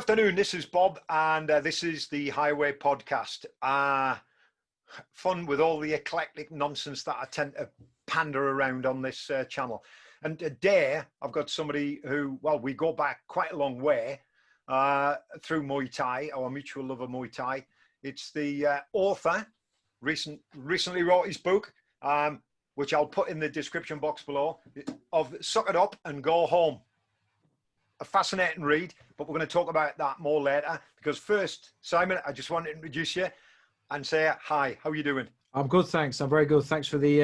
afternoon, this is Bob, and this is the Highway Podcast. Fun with all the eclectic nonsense that I tend to pander around on this channel. And today, I've got somebody who, well, we go back quite a long way through Muay Thai, our mutual love of Muay Thai. It's the author, recently wrote his book, which I'll put in the description box below, of Suck It Up and Go Home. A fascinating read, but we're going to talk about that more later. Because first, Simon, I just want to introduce you and say hi. How are you doing? I'm good, thanks. I'm very good. Thanks for the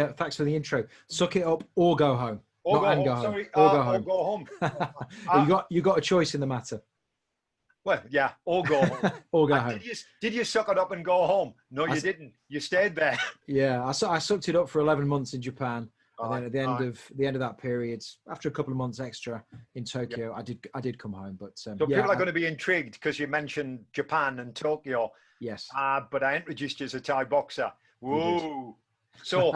intro. Suck it up or go home. Or Not go go home. home. Sorry, or go or home. go home. You got a choice in the matter. Well, yeah, or go home. Or go home. Did you suck it up and go home? No, you didn't. You stayed there. Yeah, I sucked it up for 11 months in Japan. And then at the end of that period, after a couple of months extra in Tokyo, I did come home. But so people are going to be intrigued because you mentioned Japan and Tokyo. Yes. But I introduced you as a Thai boxer. Whoa! So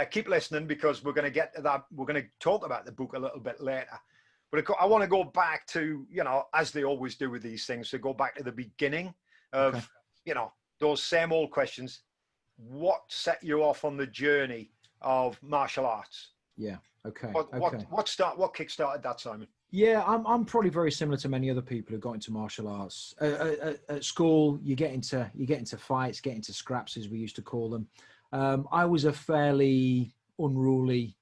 keep listening because we're going to get to that. We're going to talk about the book a little bit later. But I want to go back to, as they always do with these things, to go back to the beginning of, those same old questions. What set you off on the journey of martial arts? Yeah. Okay. What kick-started that, Simon? Yeah, I'm probably very similar to many other people who got into martial arts. At school, you get into fights, get into scraps, as we used to call them. I was a fairly unruly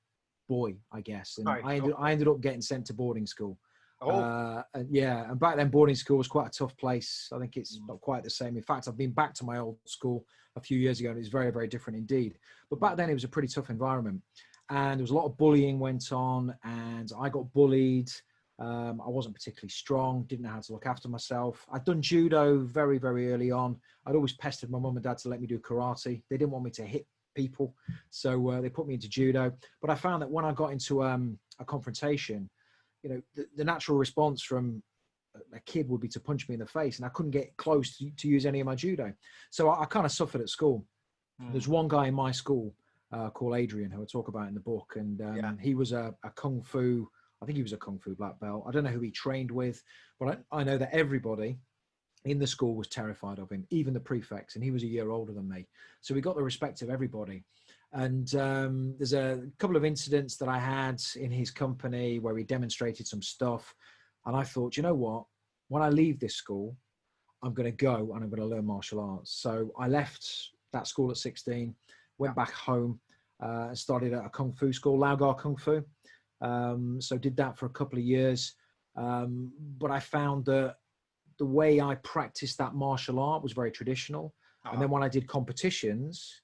boy, I guess, and I ended up getting sent to boarding school. And back then boarding school was quite a tough place. I think it's not quite the same. In fact, I've been back to my old school a few years ago, and it's very, very different indeed. But back then it was a pretty tough environment, and there was a lot of bullying went on, and I got bullied. I wasn't particularly strong, didn't know how to look after myself. I'd done judo very, very early on. I'd always pestered my mum and dad to let me do karate. They didn't want me to hit people, so they put me into judo. But I found that when I got into a confrontation, the natural response from a kid would be to punch me in the face, and I couldn't get close to use any of my judo. So I kind of suffered at school. There's one guy in my school called Adrian, who I talk about in the book, and he was a kung fu. I think he was a kung fu black belt. I don't know who he trained with, but I know that everybody in the school was terrified of him, even the prefects, and he was a year older than me. So we got the respect of everybody. And there's a couple of incidents that I had in his company where he demonstrated some stuff. And I thought, you know what? When I leave this school, I'm going to go and I'm going to learn martial arts. So I left that school at 16, went back home, started at a kung fu school, Laogar Kung Fu. So did that for a couple of years. But I found that the way I practiced that martial art was very traditional. And then when I did competitions,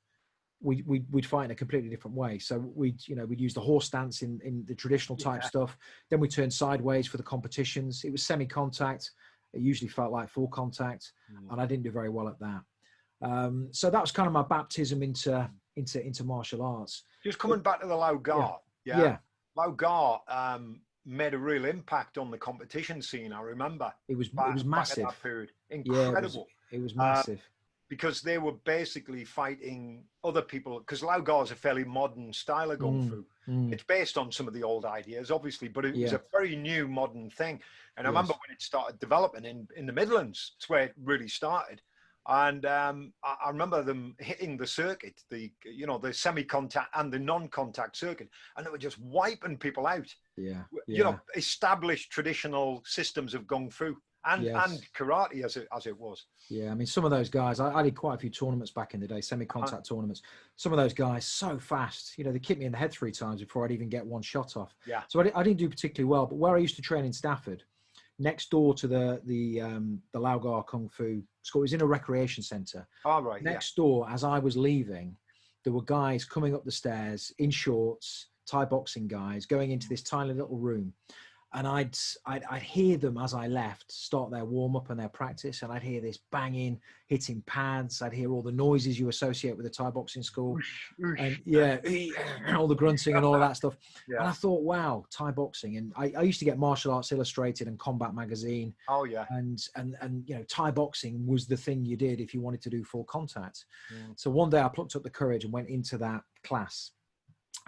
we'd fight in a completely different way. So we'd use the horse stance in the traditional type stuff. Then we turned sideways for the competitions. It was semi-contact. It usually felt like full contact, and I didn't do very well at that. So that was kind of my baptism into martial arts. Just coming back to the Laogar. Yeah. Laogar made a real impact on the competition scene. I remember it was massive. Back at that period. Incredible. Yeah, it was massive. Because they were basically fighting other people, because Laogar is a fairly modern style of Kung Fu. It's based on some of the old ideas, obviously, but it was a very new modern thing. And I remember when it started developing in the Midlands, it's where it really started. And I remember them hitting the circuit, the semi-contact and the non-contact circuit, and they were just wiping people out. Established traditional systems of Kung Fu. And karate as it was. Yeah, I mean, some of those guys, I did quite a few tournaments back in the day, semi-contact tournaments. Some of those guys, so fast, they kicked me in the head 3 times before I'd even get one shot off. Yeah. So I didn't do particularly well. But where I used to train in Stafford, next door to the Laogar Kung Fu school, it was in a recreation centre. Oh, right. Next door, as I was leaving, there were guys coming up the stairs in shorts, Thai boxing guys, going into this tiny little room. And I'd hear them as I left start their warm up and their practice, and I'd hear this banging, hitting pads. I'd hear all the noises you associate with a Thai boxing school, and all the grunting and all of that stuff. Yeah. And I thought, wow, Thai boxing. And I used to get Martial Arts Illustrated and Combat Magazine. Oh yeah. And Thai boxing was the thing you did if you wanted to do full contact. So one day I plucked up the courage and went into that class,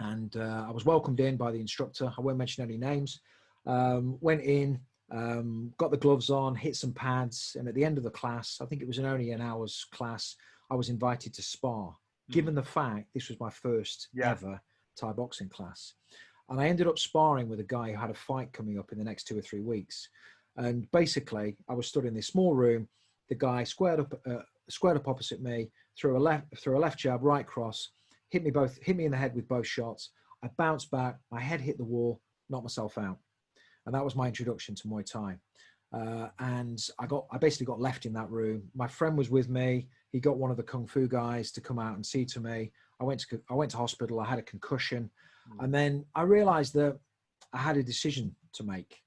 and I was welcomed in by the instructor. I won't mention any names. Went in, got the gloves on, hit some pads. And at the end of the class, I think it was only an hour's class, I was invited to spar, given the fact this was my first ever Thai boxing class. And I ended up sparring with a guy who had a fight coming up in the next 2 or 3 weeks. And basically, I was stood in this small room. The guy squared up opposite me, threw a left jab, right cross, hit me in the head with both shots. I bounced back, my head hit the wall, knocked myself out. And that was my introduction to Muay Thai. And I basically got left in that room. My friend was with me. He got one of the Kung Fu guys to come out and see to me. I went to hospital. I had a concussion. And then I realized that I had a decision to make,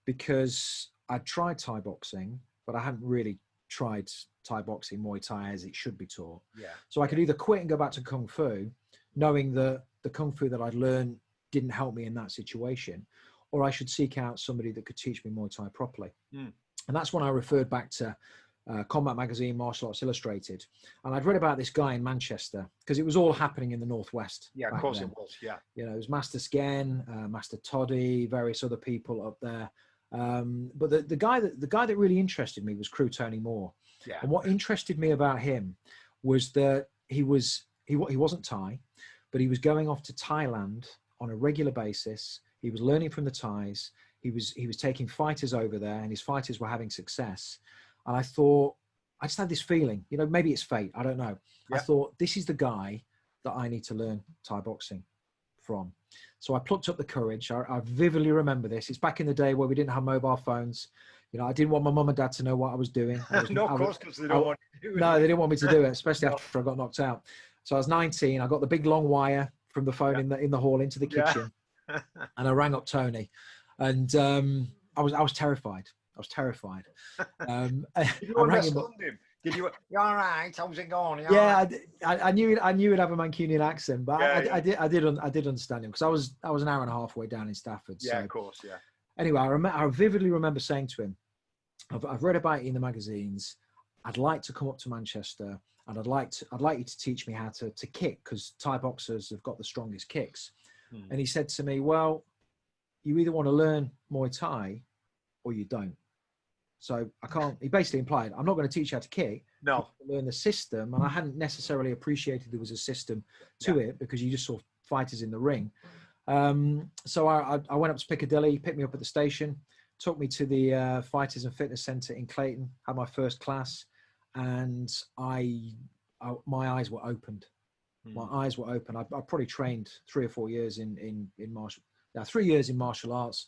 because I'd tried Thai boxing, but I hadn't really tried Thai boxing, Muay Thai, as it should be taught. Yeah. So I could either quit and go back to Kung Fu, knowing that the Kung Fu that I'd learned didn't help me in that situation, or I should seek out somebody that could teach me Muay Thai properly. And that's when I referred back to Combat Magazine, Martial Arts Illustrated. And I'd read about this guy in Manchester, because it was all happening in the Northwest. Yeah, of course it was, yeah. You know, it was Master Sken, Master Toddy, various other people up there. But the guy that really interested me was Crew Tony Moore. Yeah. And what interested me about him was that he wasn't Thai, but he was going off to Thailand on a regular basis. He was learning from the Thais. He was taking fighters over there, and his fighters were having success. And I thought, I just had this feeling, you know, maybe it's fate, I don't know. Yeah. I thought, this is the guy that I need to learn Thai boxing from. So I plucked up the courage. I vividly remember this. It's back in the day where we didn't have mobile phones. You know, I didn't want my mum and dad to know what I was doing. No, of course, because they don't want you to do it. No, they didn't want me to do it, especially after I got knocked out. So I was 19. I got the big long wire from the phone in the hall into the kitchen, and I rang up Tony, and I was terrified. I was terrified. Did you understand him? Did you? You all right? How's it going? I knew he'd have a Mancunian accent, but I did understand him, because I was an hour and a half way down in Stafford. Yeah, so. Of course, yeah. Anyway, I vividly remember saying to him, I've read about you in the magazines. I'd like to come up to Manchester, and I'd like you to teach me how to kick, because Thai boxers have got the strongest kicks. And he said to me, well, you either want to learn Muay Thai or you don't. So I can't, he basically implied, I'm not going to teach you how to kick. No. Learn the system. And I hadn't necessarily appreciated there was a system to it, because you just saw fighters in the ring. So I went up to Piccadilly, picked me up at the station, took me to the Fighters and Fitness Centre in Clayton, had my first class, and my eyes were opened. My eyes were open. I probably trained 3 or 4 years in martial, 3 years in martial arts,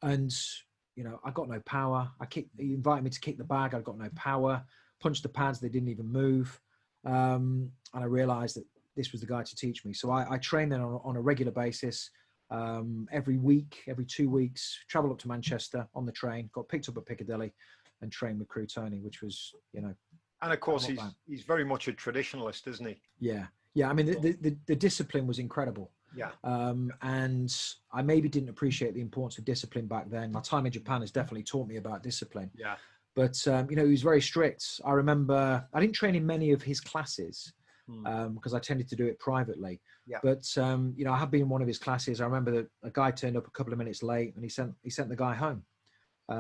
and you know, I got no power. He invited me to kick the bag. I got no power. Punched the pads. They didn't even move. And I realized that this was the guy to teach me. So I trained then on a regular basis, every week, every 2 weeks, travel up to Manchester on the train, got picked up at Piccadilly and trained with Crew Tony, which was, you know. And of course, he's very much a traditionalist, isn't he? Yeah. Yeah. I mean, the discipline was incredible. Yeah. And I maybe didn't appreciate the importance of discipline back then. My time in Japan has definitely taught me about discipline. Yeah. But, you know, he was very strict. I remember I didn't train in many of his classes because I tended to do it privately. Yeah. But, you know, I have been in one of his classes. I remember that a guy turned up a couple of minutes late, and he sent the guy home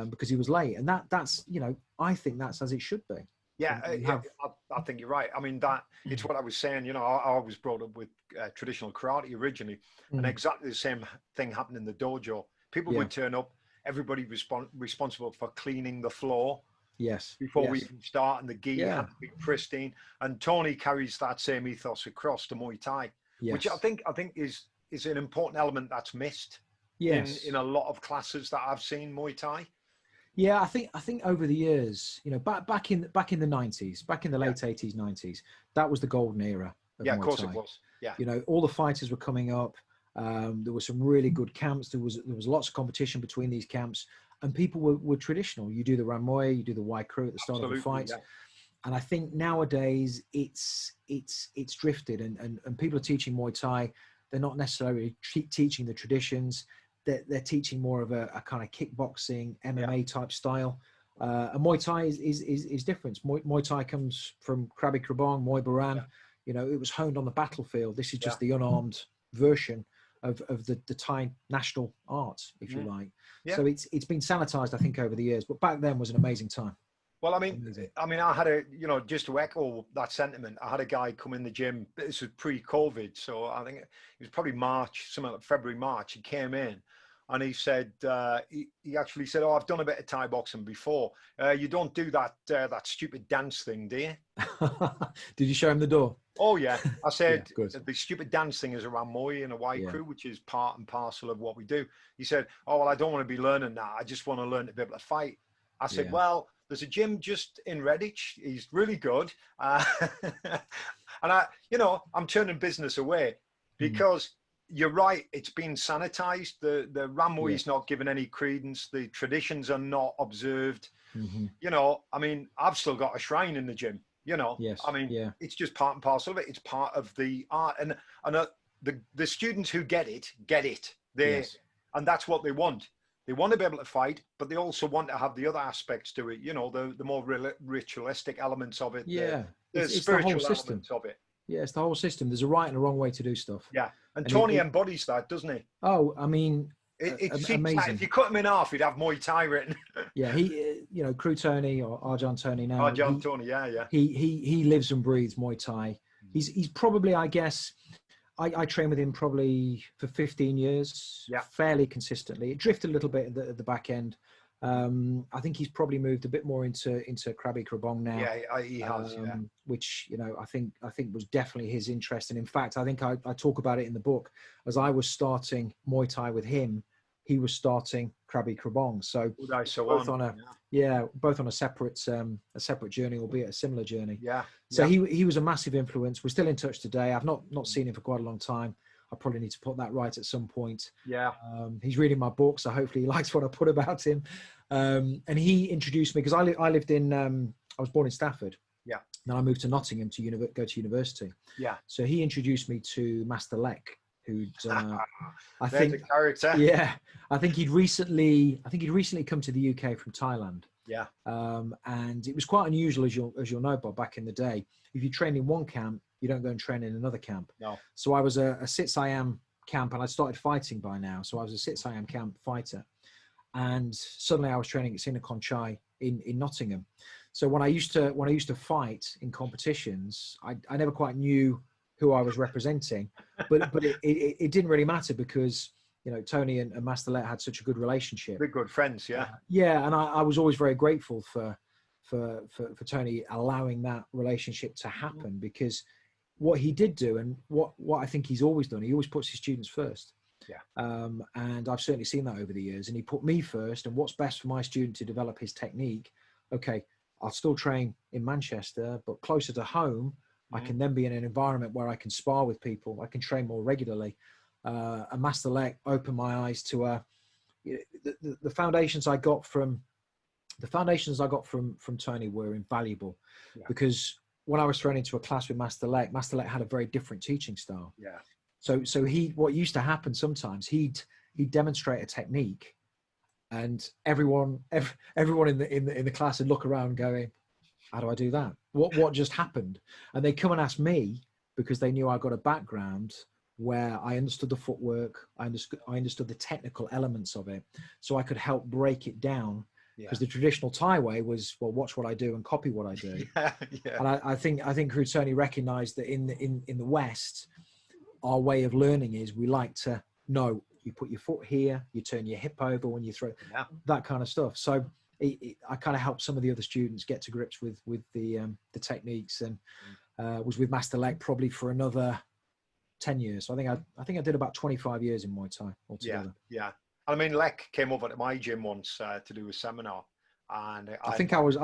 because he was late. And that's, you know, I think that's as it should be. Yeah, I think you're right. I mean, it's what I was saying. You know, I was brought up with traditional karate originally, and exactly the same thing happened in the dojo. People would turn up, everybody responsible for cleaning the floor. Yes. Before we even start, and the gi had to be pristine. And Tony carries that same ethos across to Muay Thai, which I think is an important element that's missed in a lot of classes that I've seen Muay Thai. Yeah, I think over the years, you know, back in the 90s, back in the late 80s, 90s, that was the golden era of Muay Thai. Of course it was. Yeah. You know, all the fighters were coming up. There were some really good camps. There was lots of competition between these camps, and people were traditional. You do the Ranmoy, you do the Wai Kru at the start of the fight. Yeah. And I think nowadays it's drifted, and people are teaching Muay Thai. They're not necessarily teaching the traditions. They're teaching more of a kind of kickboxing, MMA type style. And Muay Thai is different. Muay Thai comes from Krabi Krabong, Muay Baran. You know, it was honed on the battlefield. This is just the unarmed version of the Thai national art, if you like. Yeah. So it's been sanitized, I think, over the years, but back then was an amazing time. Well, I mean, I had a, just to echo that sentiment, I had a guy come in the gym. This was pre-COVID, so I think it was probably March, something like February, March. He came in, and he said, he actually said, "Oh, I've done a bit of Thai boxing before. You don't do that stupid dance thing, do you?" Did you show him the door? Oh yeah, I said Yeah, the stupid dance thing is around Muay and a white crew, which is part and parcel of what we do. He said, "Oh well, I don't want to be learning that. I just want to learn to be able to fight." I said, "Well, there's a gym just in Redditch. He's really good." And I'm turning business away because you're right. It's been sanitized. The Ramway is not given any credence. The traditions are not observed. I mean, I've still got a shrine in the gym. It's just part and parcel of it. It's part of the art, and the students who get it. And that's what they want. They want to be able to fight, but they also want to have the other aspects to it. The more ritualistic elements of it. The spiritual elements of it. Yeah, it's the whole system. There's a right and a wrong way to do stuff. Yeah, and Tony embodies that, doesn't he? Oh, I mean, it's amazing. If you cut him in half, he'd have Muay Thai written. Yeah, he, Crew Tony or Arjan Tony now. Arjan Tony, yeah. He lives and breathes Muay Thai. He's probably, I guess, I trained with him probably for 15 years, fairly consistently. It drifted a little bit at the back end. I think he's probably moved a bit more into Krabi Krabong now. Yeah, he has. Which I think was definitely his interest, and in fact, I think I talk about it in the book. As I was starting Muay Thai with him, he was starting Krabi Krabong. So both on a separate journey, albeit a similar journey. So he was a massive influence. We're still in touch today. I've not seen him for quite a long time. I probably need to put that right at some point. He's reading my book, so hopefully he likes what I put about him. And he introduced me because I lived in I was born in Stafford. Then I moved to Nottingham to go to university. So he introduced me to Master Lek, who'd I think a character. I think he'd recently come to the UK from Thailand. And it was quite unusual, as you'll know, Bob, back in the day. If you train in one camp, you don't go and train in another camp. No. So I was a Sit Siam camp, and I started fighting by now. So I was a Sit Siam camp fighter, and suddenly I was training at Sinakhon Chai in Nottingham. So when I used to fight in competitions, I never quite knew who I was representing, but it didn't really matter because Tony and Master Let had such a good relationship. We're good friends, yeah. And I was always very grateful for Tony allowing that relationship to happen, because what he did do, and what I think he's always done, he always puts his students first. And I've certainly seen that over the years, and he put me first, and what's best for my student to develop his technique. Okay, I'll still train in Manchester, but closer to home, I can then be in an environment where I can spar with people. I can train more regularly. And Master Lek opened my eyes to the foundations I got from Tony were invaluable, because when I was thrown into a class with Master Lek had a very different teaching style. So what used to happen sometimes, he'd demonstrate a technique, and everyone in the class would look around going, how do I do that? What just happened? And they come and ask me, because they knew I got a background where I understood the footwork, I understood the technical elements of it, so I could help break it down. Because the traditional Thai way was, well, watch what I do and copy what I do. And I think Tony recognized that in the West, our way of learning is we like to know, you put your foot here, you turn your hip over when you throw, that kind of stuff. So I kind of helped some of the other students get to grips with the techniques, and was with Master Lek probably for another 10 years. So I think I did about 25 years in Muay Thai altogether. I mean, Lek came over to my gym once to do a seminar, and I think I was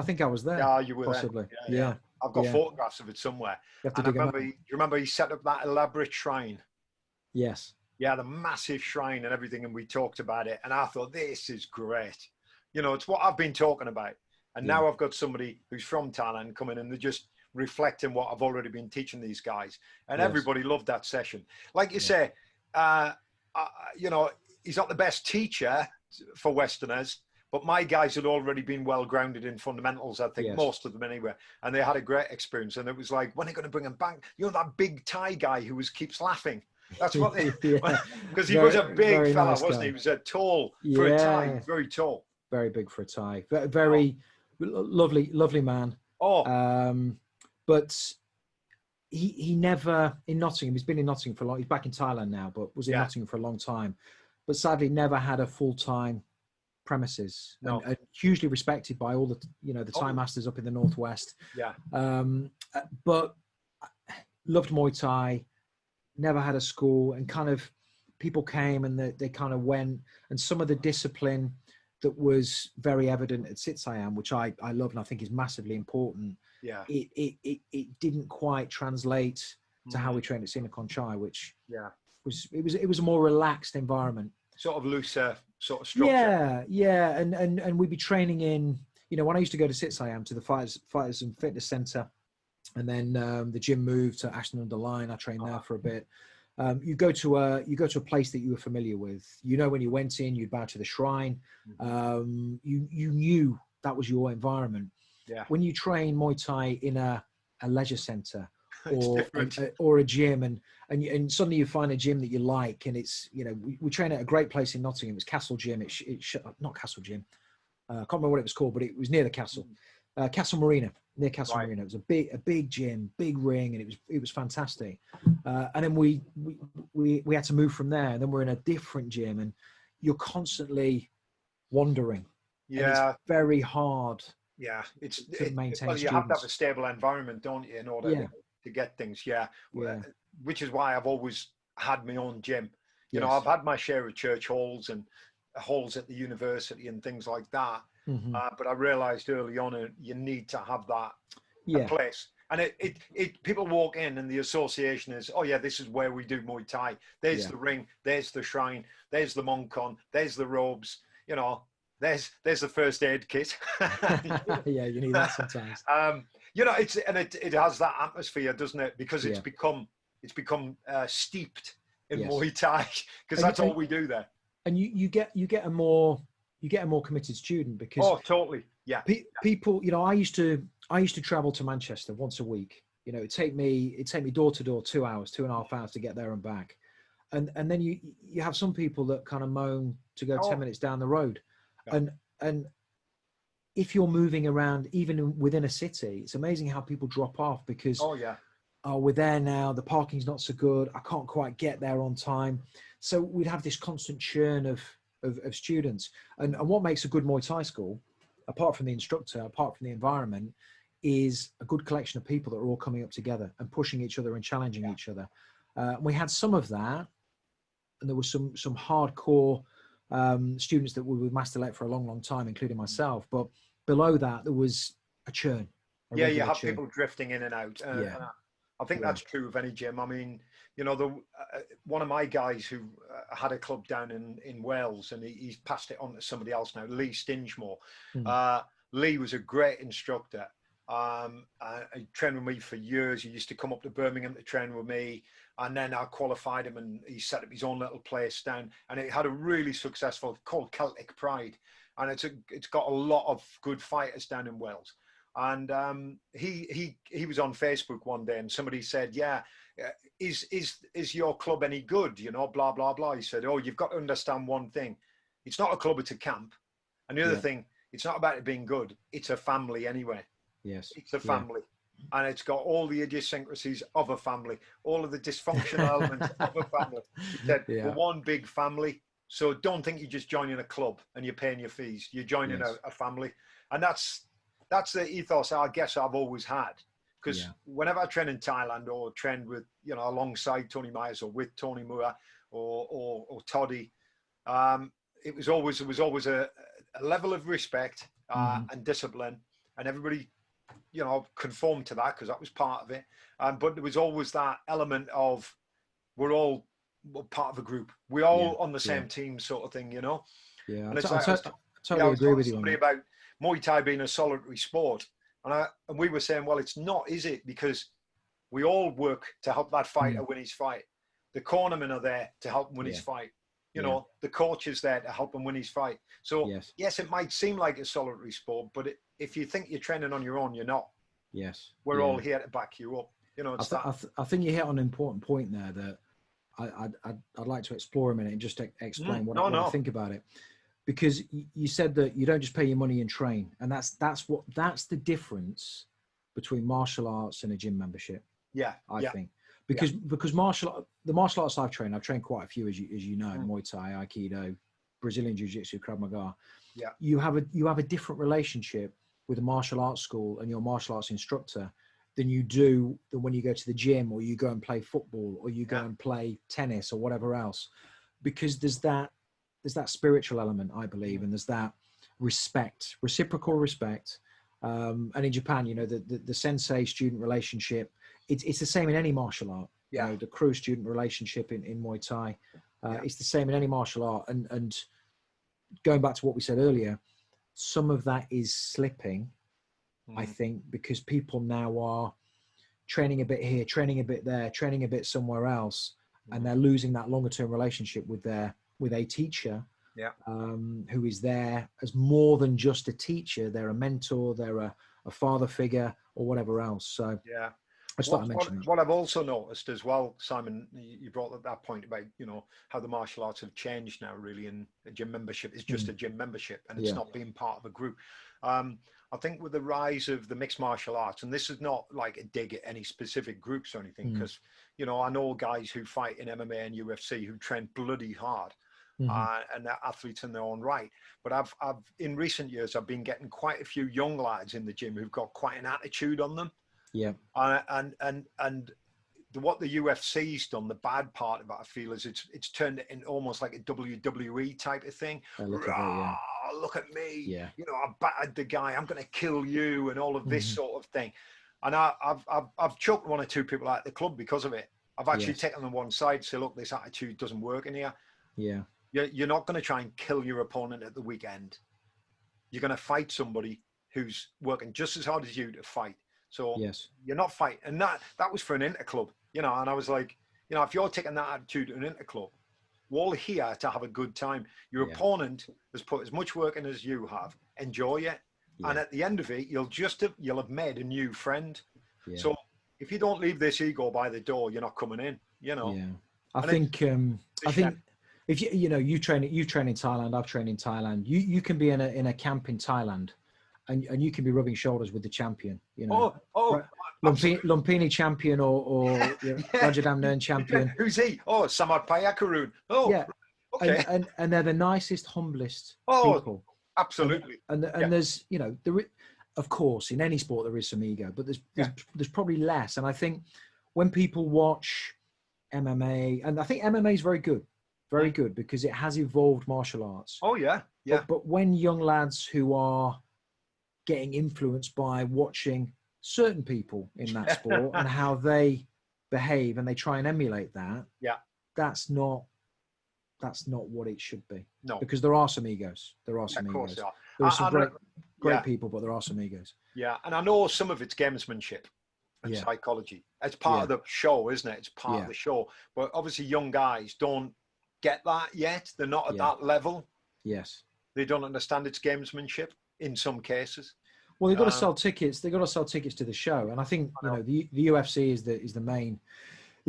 there. Yeah, you were possibly. There. Yeah. I've got photographs of it somewhere. And do you remember he set up that elaborate shrine? Yes. Yeah, the massive shrine and everything, and we talked about it, and I thought, this is great. It's what I've been talking about. And now I've got somebody who's from Thailand coming in, they're just reflecting what I've already been teaching these guys. And everybody loved that session. Like you say, he's not the best teacher for Westerners, but my guys had already been well grounded in fundamentals, I think, most of them anyway. And they had a great experience. And it was like, when are you going to bring him back? That big Thai guy who keeps laughing. That's what they, Yeah. because he was a big Very fella, nice wasn't guy. he? He was a tall, for a Thai, Yeah, very tall. very big for a Thai. Very lovely man. Oh, But he never, in Nottingham, he's been in Nottingham for a long, he's back in Thailand now, but was in yeah. Nottingham for a long time. But sadly never had a full-time premises, No. and hugely respected by all the, the Thai Oh, masters up in the Northwest. yeah. But loved Muay Thai, never had a school, and kind of people came and they kind of went, and some of the discipline that was very evident at Sitsayam, which I love and I think is massively important. Yeah. It didn't quite translate to how we trained at Sinakhon Chai, which it was a more relaxed environment. Sort of looser sort of structure. Yeah. And we'd be training in, when I used to go to Sitsayam, to the Fighters and Fitness Centre, and then the gym moved to Ashton-under-Lyne. I trained there for a bit. You go to a place that you were familiar with. When you went in, you'd bow to the shrine. You knew that was your environment. Yeah. When you train Muay Thai in a leisure centre or a gym, and suddenly you find a gym that you like, and it's we train at a great place in Nottingham. It's Castle Gym. It's not Castle Gym. I can't remember what it was called, but it was near the castle. Castle Marina, near Castle Marina. It was a big gym, big ring, and it was fantastic. And then we had to move from there, and then we're in a different gym, and you're constantly wandering. Yeah, and it's very hard. Yeah, to maintain. Well, you have to have a stable environment, don't you, in order to get things. Yeah, which is why I've always had my own gym. I've had my share of church halls and halls at the university and things like that. But I realized early on you need to have that place. And it people walk in and the association is, oh yeah, this is where we do Muay Thai. There's the ring, there's the shrine, there's the monkon, there's the robes, there's the first aid kit. Yeah, you need that sometimes. It has that atmosphere, doesn't it? Because it's become steeped in Muay Thai, because that's all we do there. And you get a more committed student, because totally. Yeah. People, I used to travel to Manchester once a week. It'd take me door to door 2 hours, 2.5 hours to get there and back. And then you have some people that kind of moan to go 10 minutes down the road. Yeah. And if you're moving around, even within a city, it's amazing how people drop off because, we're there now, the parking's not so good, I can't quite get there on time. So we'd have this constant churn of students. And what makes a good Muay Thai school, apart from the instructor, apart from the environment, is a good collection of people that are all coming up together and pushing each other and challenging each other. We had some of that, and there was some hardcore students that were with Master-Let for a long time, including myself. But below that, there was a churn. You have people drifting in and out. I think that's true of any gym. I mean, one of my guys who had a club down in Wales, and he's passed it on to somebody else now, Lee Stingemore. Lee was a great instructor. He trained with me for years. He used to come up to Birmingham to train with me, and then I qualified him, and he set up his own little place down, and it had a really successful, called Celtic Pride, and it's got a lot of good fighters down in Wales. And he was on Facebook one day, and somebody said, is your club any good, blah blah blah. He said, oh, you've got to understand one thing, it's not a club, it's a camp. And the other thing, it's not about it being good, it's a family anyway. Yes, it's a family. And it's got all the idiosyncrasies of a family, all of the dysfunctional elements of a family. He said, we're one big family, so don't think you're just joining a club and you're paying your fees, you're joining a family. And that's the ethos I guess I've always had, because whenever I train in Thailand or trained with, alongside Tony Myers or with Tony Mua or Toddy, it was always a level of respect and discipline, and everybody, conformed to that because that was part of it. But there was always that element of we're part of a group, we're all on the same team, sort of thing, Yeah, and it's I totally agree with you. Somebody about Muay Thai being a solitary sport, and we were saying, well, it's not, is it? Because we all work to help that fighter win his fight. The cornermen are there to help him win his fight. The coach is there to help him win his fight. So yes, it might seem like a solitary sport, but if you think you're training on your own, you're not. Yes, we're all here to back you up. I think you hit on an important point there, that I'd like to explore a minute and just explain what No. I think about it. Because you said that you don't just pay your money and train, and that's the difference between martial arts and a gym membership. Yeah, I think because the martial arts I've trained quite a few, as you know, Muay Thai, Aikido, Brazilian Jiu-Jitsu, Krav Maga. Yeah, you have a different relationship with a martial arts school and your martial arts instructor than you do when you go to the gym, or you go and play football, or you go and play tennis or whatever else, because there's that spiritual element, I believe, and there's that reciprocal respect. And in Japan, you know, the sensei student relationship, it's the same in any martial art. Yeah. You know, the crew student relationship in Muay Thai, it's the same in any martial art. And going back to what we said earlier, some of that is slipping, I think, because people now are training a bit here, training a bit there, training a bit somewhere else, and they're losing that longer term relationship with a teacher, who is there as more than just a teacher. They're a mentor, they're a father figure, or whatever else. So I just thought I'd mention that. What I've also noticed as well, Simon, you brought up that point about, you know, how the martial arts have changed now, really, and a gym membership is just a gym membership, and it's not being part of a group. I think with the rise of the mixed martial arts, and this is not like a dig at any specific groups or anything, because, you know, I know guys who fight in MMA and UFC who train bloody hard. And they're athletes in their own right. But I've in recent years, I've been getting quite a few young lads in the gym who've got quite an attitude on them. Yeah. And what the UFC's done, the bad part of it, I feel, is it's turned it into almost like a WWE type of thing. Look at me. Yeah. You know, I battered the guy. I'm going to kill you, and all of this sort of thing. And I've choked one or two people out of the club because of it. I've actually taken them one side to say, look, this attitude doesn't work in here. Yeah. You're not going to try and kill your opponent at the weekend. You're going to fight somebody who's working just as hard as you to fight. So you're not fighting. And that was for an interclub, you know, and I was like, you know, if you're taking that attitude to an interclub, we're all here to have a good time. Your opponent has put as much work in as you have. Enjoy it. And at the end of it, you'll have made a new friend. So if you don't leave this ego by the door, you're not coming in, you know. I think if you train in Thailand, I've trained in Thailand. You can be in a camp in Thailand, and you can be rubbing shoulders with the champion. You know, Lumpini champion or Rajadamnern champion. Who's he? Oh, Samad Payakarun. Oh, yeah. Okay. And they're the nicest, humblest people. Absolutely. And there's, you know, of course, in any sport there is some ego, but there's probably less. And I think when people watch MMA, and I think MMA is very good because it has evolved martial arts. Oh yeah, yeah. But when young lads who are getting influenced by watching certain people in that sport and how they behave, and they try and emulate that, that's not what it should be. No, because there are some egos. There are some egos. There are some great people, but there are some egos. Yeah, and I know some of it's gamesmanship and psychology. It's part of the show, isn't it? It's part of the show. But obviously, young guys don't get that yet. They're not at that level. Yes, they don't understand its gamesmanship in some cases. Well, they've got to sell tickets. They've got to sell tickets to the show, and I think the UFC is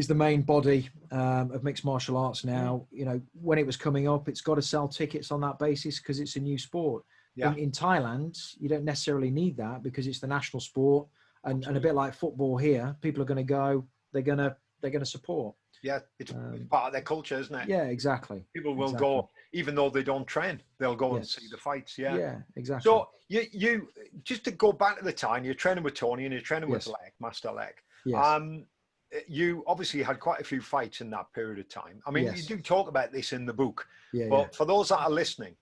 the main body of mixed martial arts now. You know, when it was coming up, it's got to sell tickets on that basis because it's a new sport. In Thailand, you don't necessarily need that because it's the national sport, and a bit like football here, people are going to go. They're going to support. Yeah, it's part of their culture, isn't it? Yeah, exactly. People will go, even though they don't train, they'll go and see the fights. Yeah, yeah, exactly. So you just to go back to the time, you're training with Tony and you're training with Master Lek. Yes. You obviously had quite a few fights in that period of time. I mean, you do talk about this in the book, but for those that are listening,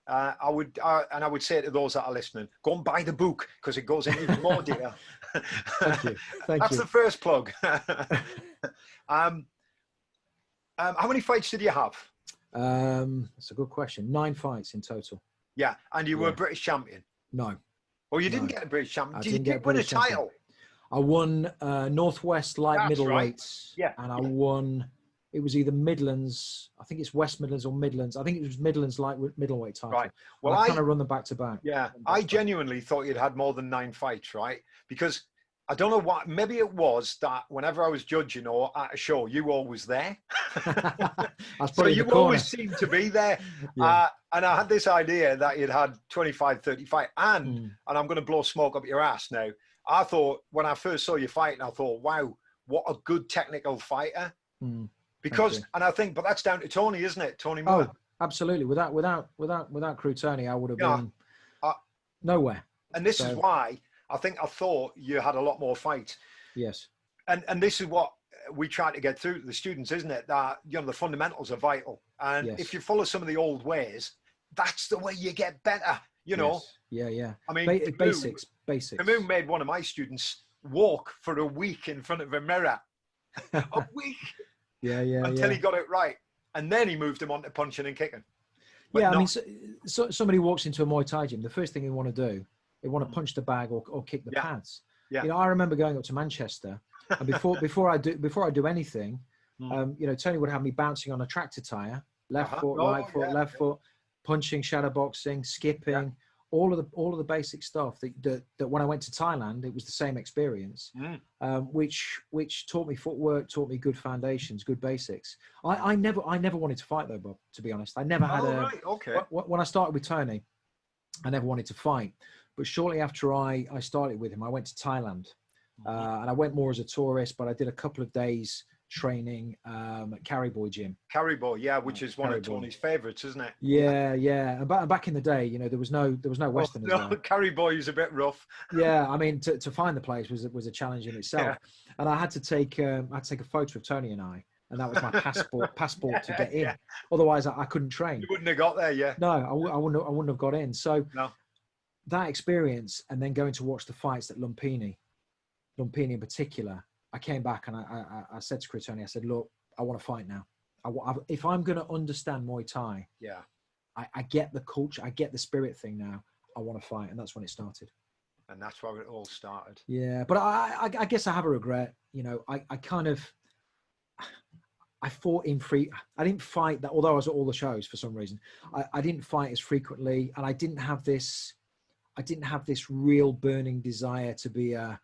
I would say to those that are listening, go and buy the book because it goes into even more detail. Thank you. That's the first plug. How many fights did you have? That's a good question. 9 fights in total. Yeah, and you were a British champion? No. Oh, you didn't get a British champion? Did you win a title? I won Northwest light middleweights. Yeah. And I won, it was either Midlands, I think it's West Midlands or Midlands. I think it was Midlands light middleweight title. Right. Well, I kind of run them back to back. Yeah. I genuinely thought you'd had more than 9 fights, right? Because I don't know what, maybe it was that whenever I was judging or at a show, you were always there. So you always seemed to be there. Yeah. And I had this idea that you'd had 25, 30 fight. And I'm going to blow smoke up your ass now. I thought, when I first saw you fighting, I thought, wow, what a good technical fighter. Because, and I think, but that's down to Tony, isn't it? Tony Moore. Oh, absolutely. Without Crew Tony, I would have been nowhere. And this is why I thought you had a lot more fight. Yes. And this is what we try to get through to the students, isn't it? That, you know, the fundamentals are vital. And if you follow some of the old ways, that's the way you get better, you know? Yes. Yeah. I mean, basics. Camus made one of my students walk for a week in front of a mirror. A week. Yeah. Until he got it right. And then he moved him on to punching and kicking. But I mean, so somebody walks into a Muay Thai gym, the first thing they want to do, they want to punch the bag or kick the pads. Yeah. You know, I remember going up to Manchester, and before I do anything, you know, Tony would have me bouncing on a tractor tire, left foot, right foot, left foot, punching, shadow boxing, skipping, all of the basic stuff that when I went to Thailand, it was the same experience, which taught me footwork, taught me good foundations, good basics. I never wanted to fight though, Bob, to be honest. I never had when I started with Tony, I never wanted to fight. But shortly after I started with him, I went to Thailand, and I went more as a tourist, but I did a couple of days training at Carryboy Gym. Carryboy, yeah, which is one of Tony's favourites, isn't it? Yeah. And back in the day, you know, there was no Westerners there. Carryboy is a bit rough. Yeah, I mean, to find the place was a challenge in itself, and I had to take a photo of Tony and I. And that was my passport to get in. Otherwise, I couldn't train. You wouldn't have got there, yeah. No, I wouldn't have got in. So that experience, and then going to watch the fights at Lumpini in particular, I came back and I said to Chris Tony, I said, look, I want to fight now. If I'm going to understand Muay Thai, I get the culture, I get the spirit thing now. I want to fight, and that's when it started. And that's where it all started. Yeah, but I guess I have a regret. You know, I fought in free. I didn't fight that, although I was at all the shows for some reason. I didn't fight as frequently, and I didn't have this real burning desire to be a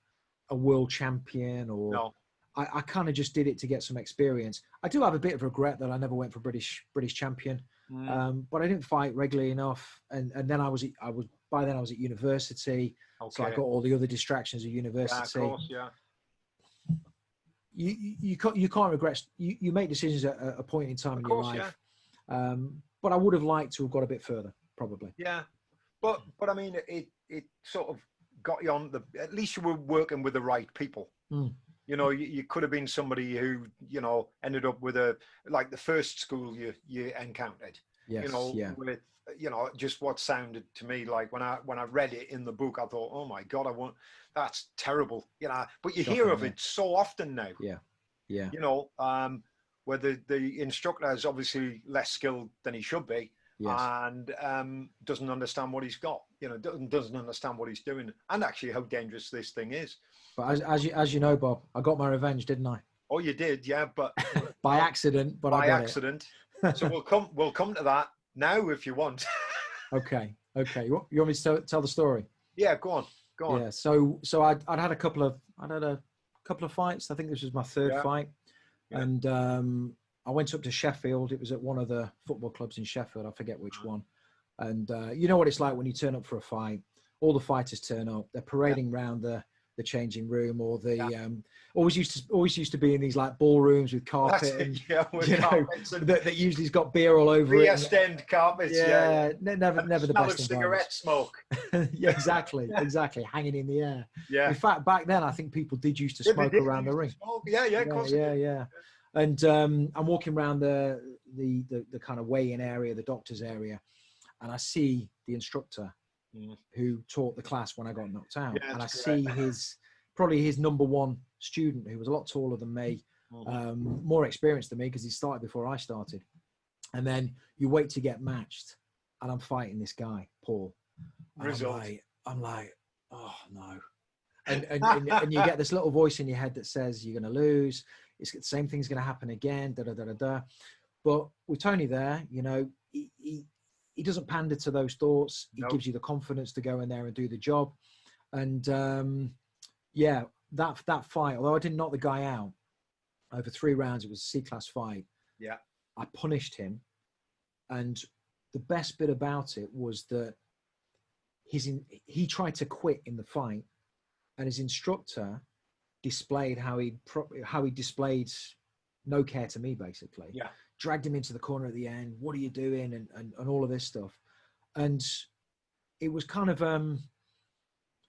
world champion, or I kind of just did it to get some experience. I do have a bit of regret that I never went for British champion, but I didn't fight regularly enough. And then I was at university, so I got all the other distractions of university. Yeah, of course, You can't regret. You make decisions at a point in time in your life, but I would have liked to have got a bit further, probably. Yeah, but I mean, it sort of got you on at least you were working with the right people. You know, you could have been somebody who, you know, ended up with like the first school you encountered. Yes, you know, with, you know, just what sounded to me like when I read it in the book, I thought, oh my God, that's terrible, you know. But you hear of it so often now. Yeah. You know, where the instructor is obviously less skilled than he should be. Yes. And doesn't understand what he's got, you know, doesn't understand what he's doing, and actually how dangerous this thing is. But as you know, Bob, I got my revenge, didn't I? Oh, you did, yeah, but by accident. But by accident. So we'll come to that now if you want. Okay. You want me to tell the story? Yeah, go on. Yeah. So I'd had a couple of fights. I think this was my third fight, and I went up to Sheffield. It was at one of the football clubs in Sheffield. I forget which one. And you know what it's like when you turn up for a fight. All the fighters turn up. They're parading around the changing room, or always used to be in these like ballrooms with carpet, and that usually has got beer all over it. West End carpets. Never the best. Cigarette smoke. Yeah, exactly, hanging in the air. Yeah. In fact, back then I think people did used to smoke around the ring. Yeah, of course. Yeah. And I'm walking around the kind of weigh-in area, the doctor's area, and I see the instructor who taught the class when I got knocked out. Yeah, and I see probably his number one student, who was a lot taller than me, more experienced than me because he started before I started. And then you wait to get matched, and I'm fighting this guy, Paul. I'm like, oh no. And you get this little voice in your head that says you're going to lose. It's the same thing's going to happen again. But with Tony there, you know, he doesn't pander to those thoughts. He gives you the confidence to go in there and do the job. And that fight, although I didn't knock the guy out over 3 rounds, it was a C-class fight. Yeah. I punished him. And the best bit about it was that he tried to quit in the fight, and his instructor displayed how he displayed no care to me, basically. Yeah. Dragged him into the corner at the end. What are you doing? And all of this stuff. And it was kind of,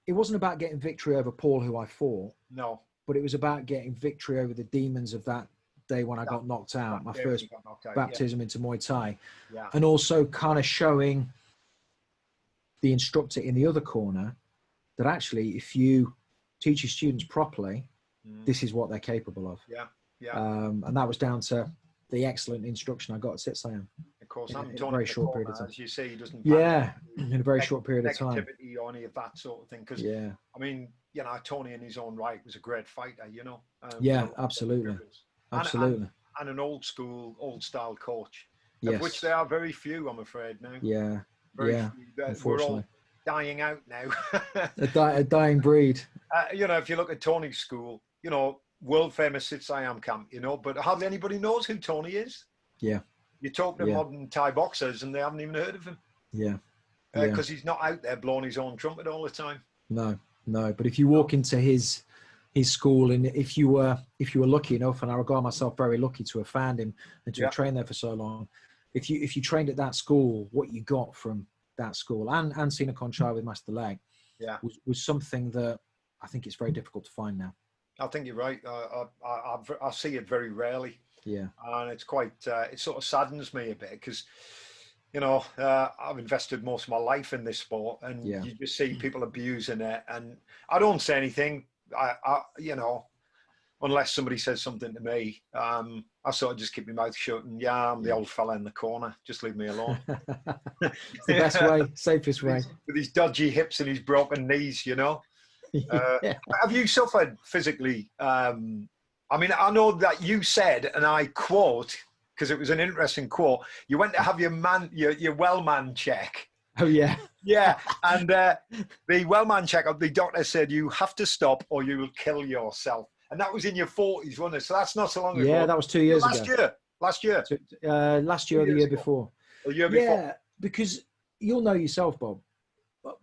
it wasn't about getting victory over Paul, who I fought. No. But it was about getting victory over the demons of that day when I got knocked out, my first baptism into Muay Thai. Yeah. And also kind of showing the instructor in the other corner that actually, if you teach your students properly, this is what they're capable of. Yeah. Yeah. And that was down to the excellent instruction I got at Sitsayam. Of course, in a very short period of time. As you say, he doesn't. Yeah, in a very short period of time. Negativity or any of that sort of thing. Because I mean, Tony in his own right was a great fighter. Absolutely. Absolutely. And an old style coach, yes. of which there are very few, I'm afraid, now. Yeah. Very few. Unfortunately. We're all dying out now. a dying breed. If you look at Tony's school, world famous Sitsayam camp, but hardly anybody knows who Tony is. Yeah. You talk to modern Thai boxers and they haven't even heard of him. Yeah. Because he's not out there blowing his own trumpet all the time. No. But if you walk into his school, and if you were lucky enough, and I regard myself very lucky to have found him and to have trained there for so long, if you trained at that school, what you got from that school and seen a Conchai with Master Leg was something that I think it's very difficult to find now. I think you're right. I see it very rarely. Yeah. And it's quite, it sort of saddens me a bit because, I've invested most of my life in this sport, and you just see people abusing it. And I don't say anything, unless somebody says something to me. I sort of just keep my mouth shut and I'm the old fella in the corner. Just leave me alone. It's the best way, safest way. With his dodgy hips and his broken knees, Have you suffered physically? I know that you said, and I quote, because it was an interesting quote, you went to have your well-man check. Oh, yeah. Yeah, and the well-man check, the doctor said you have to stop or you will kill yourself. And that was in your 40s, wasn't it? So that's not so long ago. Yeah, that was 2 years ago. Last year? Last year or the year before. The year before. Yeah, because you'll know yourself, Bob,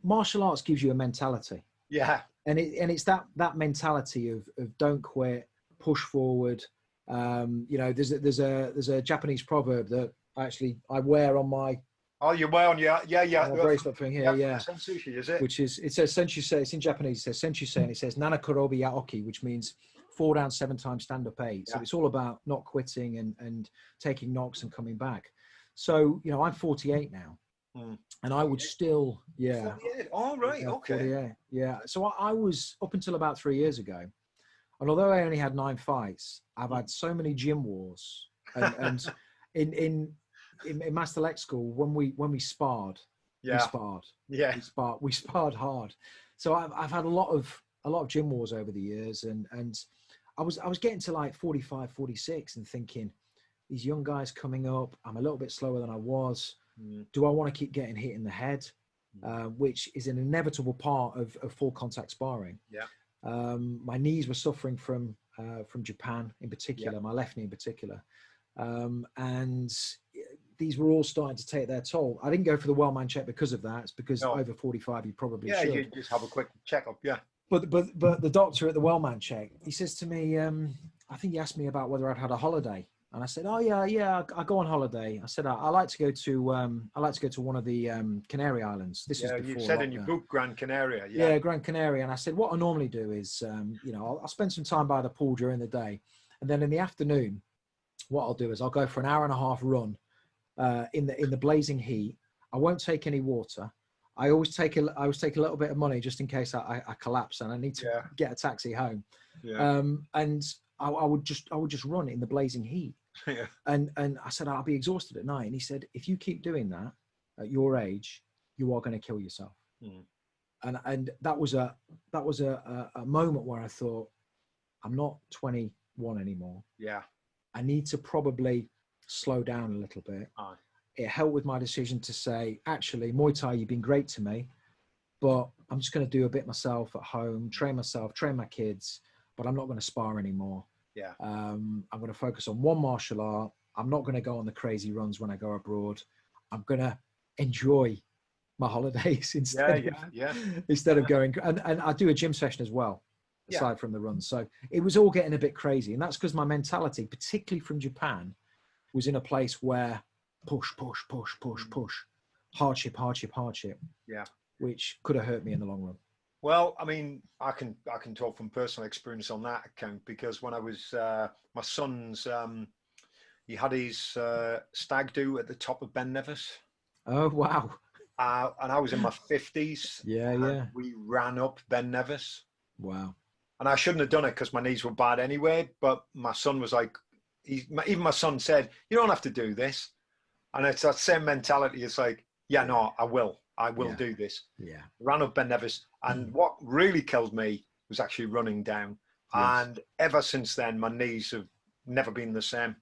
martial arts gives you a mentality. Yeah. And it's that mentality of don't quit, push forward. There's a Japanese proverb that I wear on my. Oh, you wear on your bracelet thing here, Senshusei, is it? Which is, it says Senshusei. It's in Japanese. It says Senshusei, and it says Nanakorobi Yaoki, which means 4 down, 7 times, stand up 8. So it's all about not quitting and taking knocks and coming back. So I'm 48 now. And I would still, 48. All right, okay. 48, yeah. So I was, up until about 3 years ago, and although I only had 9 fights, I've had so many gym wars. And in Master Lek School, when we sparred, we sparred hard. So I've had a lot of gym wars over the years, and I was getting to like 45, 46 and thinking, these young guys coming up, I'm a little bit slower than I was. Do I want to keep getting hit in the head? Which is an inevitable part of full contact sparring. Yeah. My knees were suffering from Japan in particular, my left knee in particular. And these were all starting to take their toll. I didn't go for the well-man check because of that. It's because over 45, you probably should. Yeah, you just have a quick checkup, But the doctor at the well-man check, he says to me, I think he asked me about whether I'd had a holiday. And I said, oh yeah, I go on holiday. I said, I like to go to one of the Canary Islands. This is before you said lockdown. In your book, Gran Canaria. Yeah, Gran Canaria. And I said, what I normally do is, I'll spend some time by the pool during the day, and then in the afternoon, what I'll do is I'll go for an hour and a half run in the blazing heat. I won't take any water. I always take a little bit of money just in case I collapse and I need to get a taxi home. Yeah. And I would just run in the blazing heat. Yeah. And I said, I'll be exhausted at night. And he said, if you keep doing that at your age, you are going to kill yourself. And that was a moment where I thought, I'm not 21 anymore. Yeah. I need to probably slow down a little bit. It helped with my decision to say, actually, Muay Thai, you've been great to me, but I'm just going to do a bit myself at home, train myself, train my kids, but I'm not going to spar anymore. Yeah. I'm going to focus on one martial art. I'm not going to go on the crazy runs when I go abroad. I'm going to enjoy my holidays instead of going. And I do a gym session as well, aside from the runs. So it was all getting a bit crazy. And that's because my mentality, particularly from Japan, was in a place where push, hardship, Yeah. which could have hurt me in the long run. Well, I mean, I can talk from personal experience on that account, because when I was my son's, he had his stag do at the top of Ben Nevis. Oh wow! And I was in my 50s. Yeah. We ran up Ben Nevis. Wow. And I shouldn't have done it because my knees were bad anyway. But my son was like, even my son said, "You don't have to do this." And it's that same mentality. It's like, yeah, no, I will do this. Yeah. Ran up Ben Nevis. And what really killed me was actually running down. Yes. And ever since then, my knees have never been the same.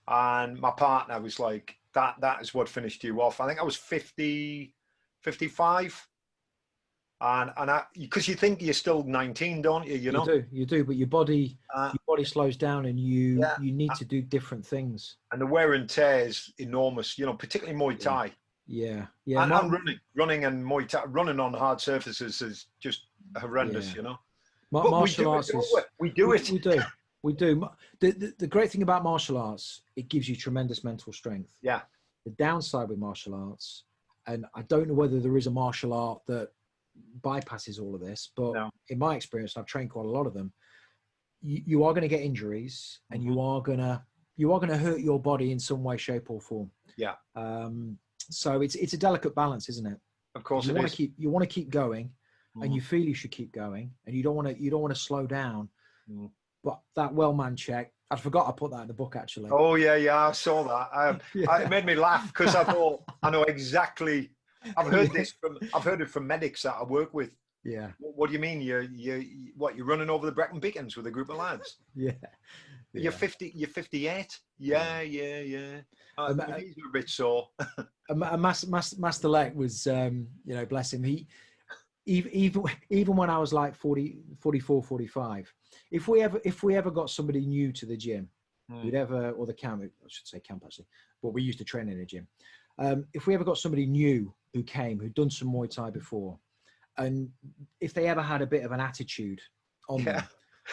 And my partner was like, that is what finished you off. I think I was 50, 55. And because you think you're still 19, don't you? You know? You do, but your body slows down, and you need to do different things. And the wear and tear is enormous, you know, particularly Muay Thai. Yeah. And running and Muay Thai, running on hard surfaces is just horrendous, you know. But martial arts we do it. We do. The great thing about martial arts, it gives you tremendous mental strength. Yeah. The downside with martial arts, and I don't know whether there is a martial art that bypasses all of this, but in my experience, I've trained quite a lot of them. You are going to get injuries, and you are going to hurt your body in some way, shape, or form. Yeah. So it's a delicate balance, isn't it? Of course, you want to keep going, and you feel you should keep going, and you don't want to slow down. But that well-man check, I forgot I put that in the book actually. Oh yeah, I saw that. It made me laugh because I thought I know exactly. I've heard it from medics that I work with. Yeah. What do you mean? You're running over the Brecon Beacons with a group of lads? Yeah. You're 50. You're 58. Yeah. These are a bit sore. Master Lek was, bless him. He even when I was like 40, 44, 45, if we ever got somebody new to the gym, or the camp, I should say camp actually, but we used to train in a gym. If we ever got somebody new who came, who'd done some Muay Thai before, and if they ever had a bit of an attitude on them,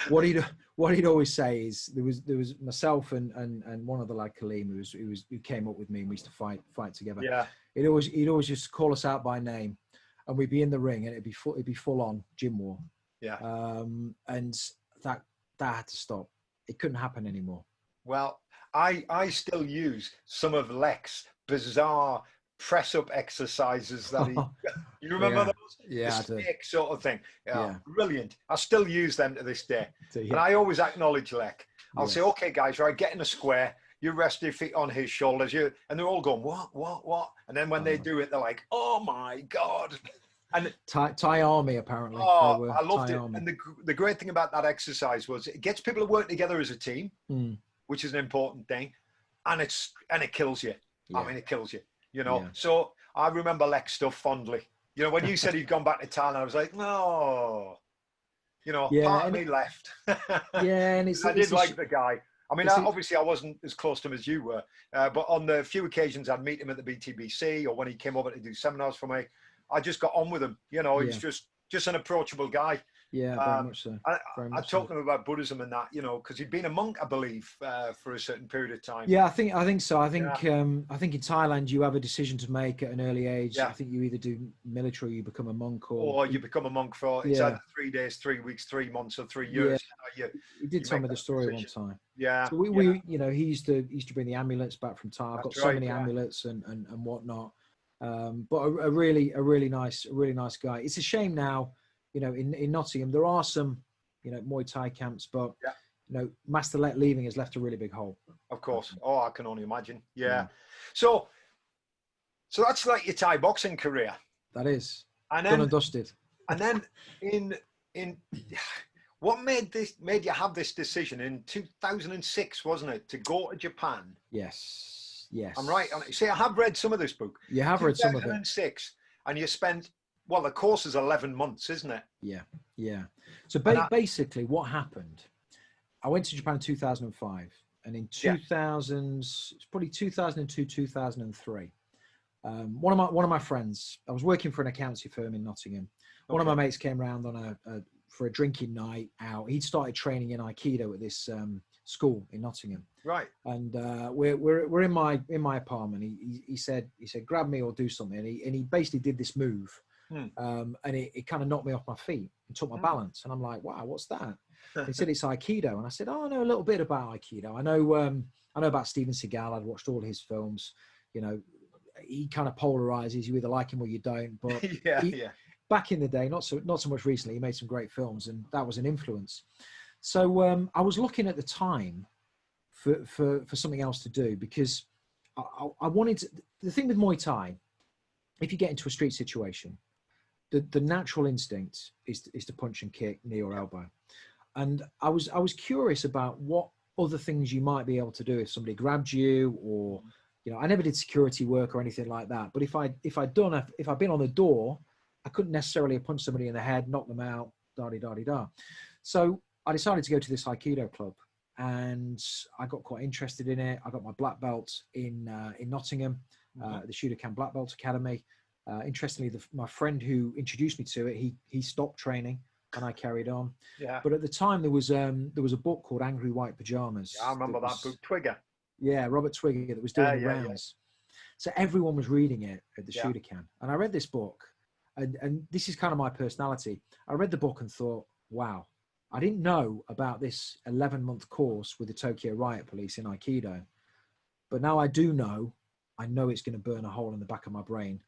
what he'd always say is there was myself and one other lad, Kaleem, who came up with me, and we used to fight together. Yeah. He'd always just call us out by name, and we'd be in the ring, and it'd be full on gym war. Yeah. And that had to stop. It couldn't happen anymore. Well, I still use some of Lek's bizarre press-up exercises that you remember those? Yeah, the snake sort of thing. Yeah. Brilliant. I still use them to this day. And I always acknowledge Lek. I'll say, okay, guys, right, get in a square. You rest your feet on his shoulders. And they're all going, what? And then when they do it, they're like, oh my God. And Thai army, apparently. Oh, I loved it. Army. And the great thing about that exercise was it gets people to work together as a team, which is an important thing. And it kills you. Yeah. I mean, it kills you, you know. Yeah. So I remember Lek stuff fondly. You know, when you said he'd gone back to Thailand, I was like, no. You know, part of me left. Yeah, and I did like the guy. I mean, obviously I wasn't as close to him as you were, but on the few occasions I'd meet him at the BTBC or when he came over to do seminars for me, I just got on with him. You know, he's just an approachable guy. Yeah, very much so. I talked to him about Buddhism and that, you know, because he'd been a monk, I believe, for a certain period of time. Yeah, I think so. I think in Thailand you have a decision to make at an early age. Yeah. I think you either do military, or you become a monk, or you become a monk for it's either 3 days, 3 weeks, 3 months, or 3 years. Yeah. He did tell me the story decision one time. Yeah. So we you know, he used to bring the amulets back from Thai. I've got so many amulets and whatnot. But a really nice guy. It's a shame now. You know, in Nottingham, there are some, you know, Muay Thai camps, but, you know, Master Lek leaving has left a really big hole. Of course. Oh, I can only imagine. Yeah. So that's like your Thai boxing career. That is. And done and dusted. And then in what made you have this decision in 2006, wasn't it, to go to Japan? Yes. I'm right. See, I have read some of this book. You have read some of it. 2006, and you spent Well, the course is 11 months, isn't it? Yeah, yeah. So And basically what happened, I went to Japan in 2005, and in yeah, 2000, it's probably 2002, 2003. One of my friends, I was working for an accountancy firm in Nottingham. One of my mates came round on for a drinking night out. He'd started training in Aikido at this school in Nottingham. right. And we're in my apartment. He said, grab me or do something. And he basically did this move, and it kind of knocked me off my feet and took my balance. And I'm like, wow, what's that? He said it's Aikido, and I said, oh, I know a little bit about Aikido. I know about Steven Seagal. I'd watched all his films. You know, he kind of polarizes. You either like him or you don't. But yeah. Back in the day, not so much recently, he made some great films, and that was an influence. So I was looking at the time for something else to do, because I wanted to, the thing with Muay Thai, if you get into a street situation, the natural instinct is to punch and kick, knee or elbow. And I was curious about what other things you might be able to do if somebody grabbed you, or, you know, I never did security work or anything like that. But if I'd been on the door, I couldn't necessarily have punched somebody in the head, knock them out, da-di-da-di-da. So I decided to go to this Aikido club, and I got quite interested in it. I got my black belt in Nottingham, the Yoshinkan Black Belt Academy. Interestingly, my friend who introduced me to it, he stopped training, and I carried on. Yeah. But at the time, there was a book called Angry White Pajamas. Yeah, I remember that book, Twigger. Yeah, Robert Twigger, that was doing the rounds. So everyone was reading it at the Yoshinkan, and I read this book, and this is kind of my personality. I read the book and thought, wow, I didn't know about this 11-month course with the Tokyo Riot Police in Aikido, but now I do know. I know it's going to burn a hole in the back of my brain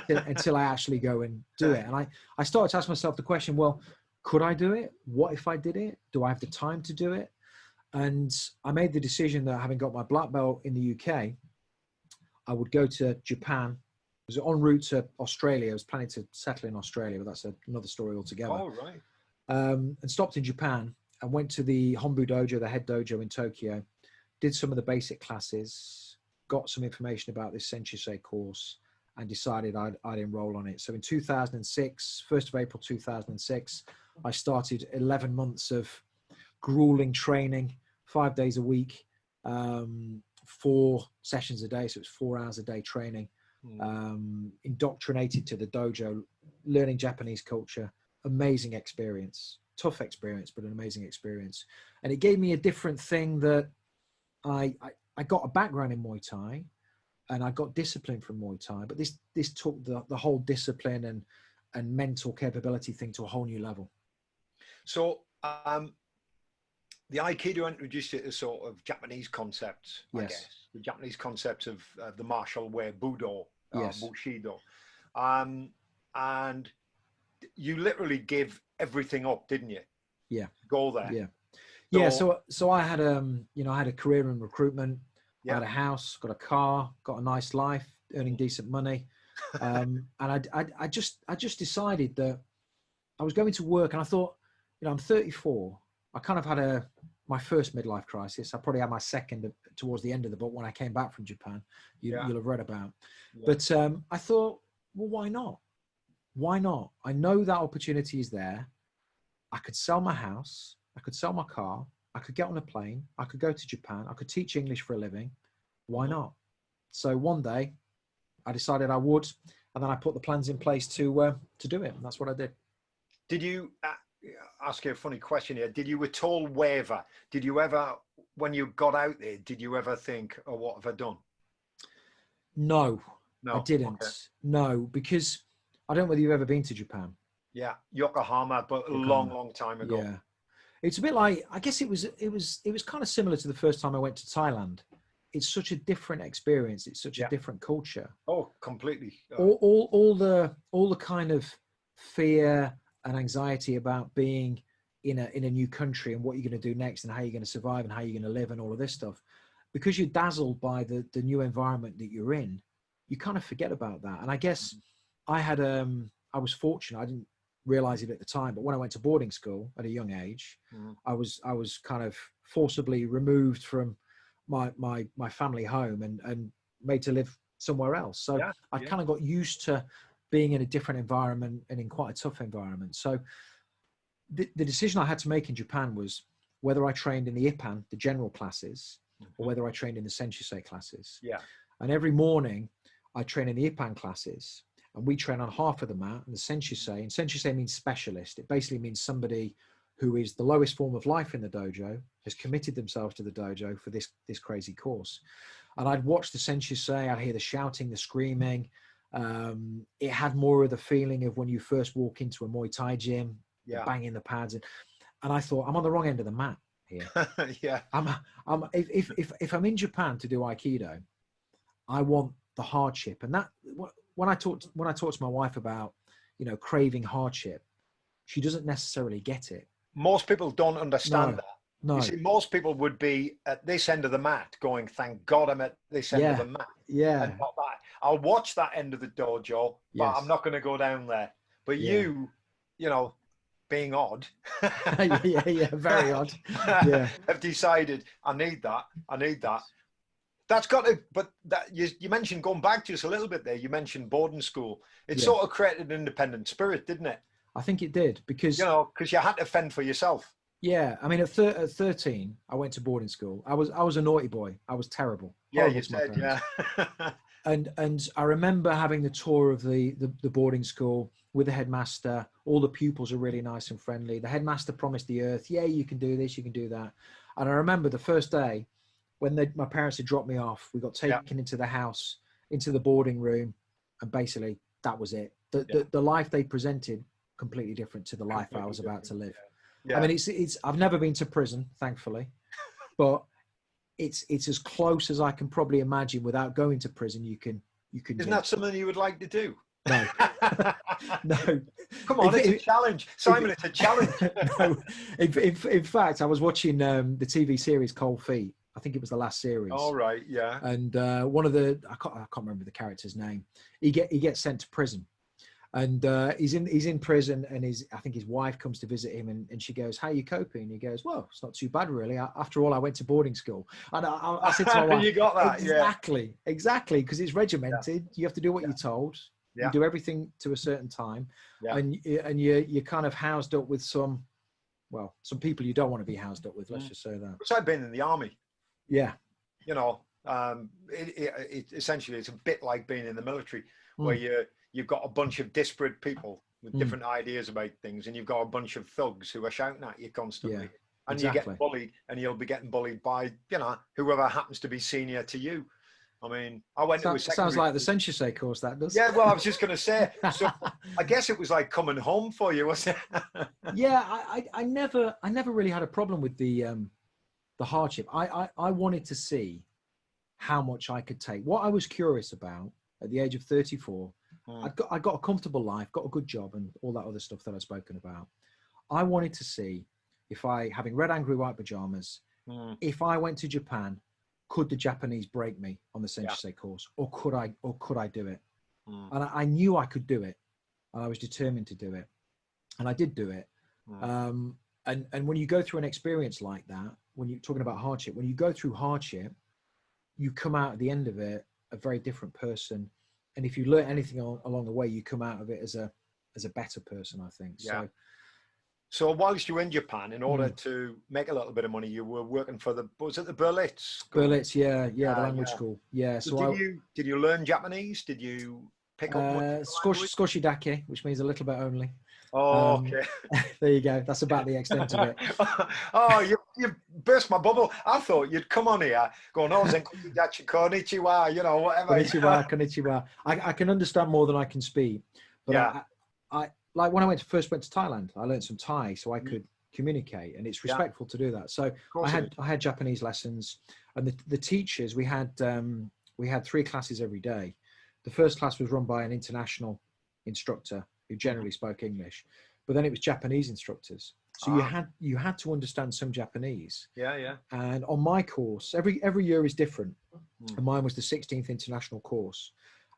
until I actually go and do it. And I started to ask myself the question, well, could I do it? What if I did it? Do I have the time to do it? And I made the decision that, having got my black belt in the UK, I would go to Japan. I was en route to Australia. I was planning to settle in Australia, but that's another story altogether. Oh, right. And stopped in Japan and went to the Hombu Dojo, the head dojo in Tokyo, did some of the basic classes, got some information about this Senshusei course, and decided I'd enroll on it. So in 2006, 1st of April 2006, I started 11 months of grueling training, 5 days a week, 4 sessions a day. So it's 4 hours a day training, indoctrinated to the dojo, learning Japanese culture. Amazing experience, tough experience, but an amazing experience. And it gave me a different thing, that I got a background in Muay Thai, and I got discipline from Muay Thai, but this took the whole discipline and mental capability thing to a whole new level. So the Aikido introduced you to sort of Japanese concepts, I guess. The Japanese concepts of the martial way, Budo, Bushido. And you literally give everything up, didn't you? Yeah. Go there. Yeah. Yeah. So I had I had a career in recruitment. I had a house, got a car, got a nice life, earning decent money. And I just decided that I was going to work, and I thought, I'm 34. I kind of had my first midlife crisis. I probably had my second towards the end of the book when I came back from Japan. You'll have read about. Yeah. But I thought, well, why not? Why not? I know that opportunity is there. I could sell my house. I could sell my car. I could get on a plane. I could go to Japan. I could teach English for a living. Why not? So one day I decided I would, and then I put the plans in place to do it. And that's what I did. Did you, ask you a funny question here, did you at all waver? Did you ever, when you got out there, did you ever think, oh, what have I done? No, I didn't. Okay. No, because I don't know whether you've ever been to Japan. Yeah, Yokohama, but a long time ago. Yeah, it's a bit like, I guess it was kind of similar to the first time I went to Thailand. It's such a different experience. It's such a different culture. Oh, completely. All the kind of fear and anxiety about being in a new country and what you're going to do next and how you're going to survive and how you're going to live and all of this stuff, because you're dazzled by the new environment that you're in, you kind of forget about that. And I guess I was fortunate. I didn't realize it at the time, but when I went to boarding school at a young age, I was kind of forcibly removed from my family home and made to live somewhere else. So I kind of got used to being in a different environment and in quite a tough environment. So the decision I had to make in Japan was whether I trained in the Ippan, the general classes, or whether I trained in the Senshusei classes. Yeah. And every morning I train in the Ippan classes, and we train on half of the mat. And the Senshusei, and Senshusei means specialist. It basically means somebody who is the lowest form of life in the dojo, has committed themselves to the dojo for this crazy course. And I'd watch the Senshusei, I'd hear the shouting, the screaming. It had more of the feeling of when you first walk into a Muay Thai gym, banging the pads. And I thought, I'm on the wrong end of the mat here. Yeah. If I'm in Japan to do Aikido, I want the hardship. And that, when I talk to my wife about, craving hardship, she doesn't necessarily get it. Most people don't understand that. No. You see, most people would be at this end of the mat going, thank God I'm at this end of the mat. Yeah. And not that. I'll watch that end of the dojo, but I'm not going to go down there. But you being odd. yeah, very odd. Yeah. Have decided, I need that. That's got to, but that you mentioned, going back to us a little bit there, you mentioned boarding school. It sort of created an independent spirit, didn't it? I think it did, because you had to fend for yourself. Yeah, I mean, at 13, I went to boarding school. I was a naughty boy. I was terrible. Yeah, you said, yeah. and I remember having the tour of the boarding school with the headmaster. All the pupils are really nice and friendly. The headmaster promised the earth, yeah, you can do this, you can do that. And I remember the first day when my parents had dropped me off, we got taken into the house, into the boarding room, and basically that was it. The life they presented, completely different to the life I was about to live. Yeah. I mean, it's I've never been to prison, thankfully, but it's as close as I can probably imagine without going to prison. You can. Isn't that something you would like to do? No. No. Come on, it's a challenge, Simon. It's a challenge. No. In fact, I was watching the TV series Cold Feet. I think it was the last series. All right, yeah. And one of I can't remember the character's name. He gets sent to prison. And he's in prison, and I think his wife comes to visit him, and she goes, "How are you coping?" And he goes, "Well, it's not too bad, really. After all, I went to boarding school." And I said to my wife, "You got that, exactly, because it's regimented. You have to do what you're told. You do everything to a certain time, and you're kind of housed up with some people you don't want to be housed up with. Let's just say that." Which I've been in the army. Yeah, essentially it's a bit like being in the military, where you've got a bunch of disparate people with different ideas about things, and you've got a bunch of thugs who are shouting at you constantly. And you get bullied, and you'll be getting bullied by, whoever happens to be senior to you. I mean, I went to a secondary... Sounds like the Senshusei course, that does. Yeah, well, I was just going to say, so I guess it was like coming home for you, wasn't it? Yeah, I never really had a problem with the hardship. I wanted to see how much I could take. What I was curious about at the age of 34, I got a comfortable life, got a good job, and all that other stuff that I've spoken about. I wanted to see if having red angry white pajamas, if I went to Japan, could the Japanese break me on the Senshusei course, or could I do it? And I knew I could do it, and I was determined to do it, and I did do it. And when you go through an experience like that, when you're talking about hardship, when you go through hardship, you come out at the end of it a very different person. And if you learn anything along the way, you come out of it as a better person, I think. Yeah. So whilst you were in Japan, in order to make a little bit of money, you were working for was it the Berlitz? Berlitz, yeah, the language school. Yeah. So did you learn Japanese? Did you pick up Skoshidake, which means a little bit only. Oh, okay. There you go. That's about the extent of it. Oh, you burst my bubble. I thought you'd come on here going, "Oh, konnichiwa," whatever. Konnichiwa. I can understand more than I can speak. But I like when I first went to Thailand, I learned some Thai so I could communicate, and it's respectful to do that. So I had Japanese lessons, and the teachers, we had 3 classes every day. The first class was run by an international instructor who generally spoke English, but then it was Japanese instructors. So you had to understand some Japanese. Yeah. And on my course, every year is different. And mine was the 16th international course.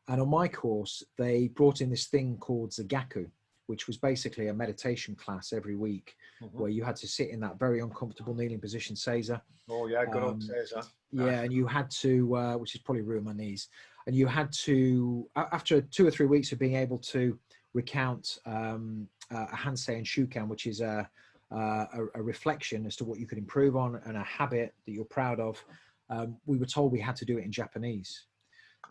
And on my course, they brought in this thing called Zagaku, which was basically a meditation class every week, where you had to sit in that very uncomfortable kneeling position, Seiza. Oh yeah, good old Seiza. Yeah, and you had to, which is probably ruined my knees. and you had to, after 2 or 3 weeks of being able to recount a Hansei and Shukan, which is a reflection as to what you could improve on and a habit that you're proud of, we were told we had to do it in Japanese.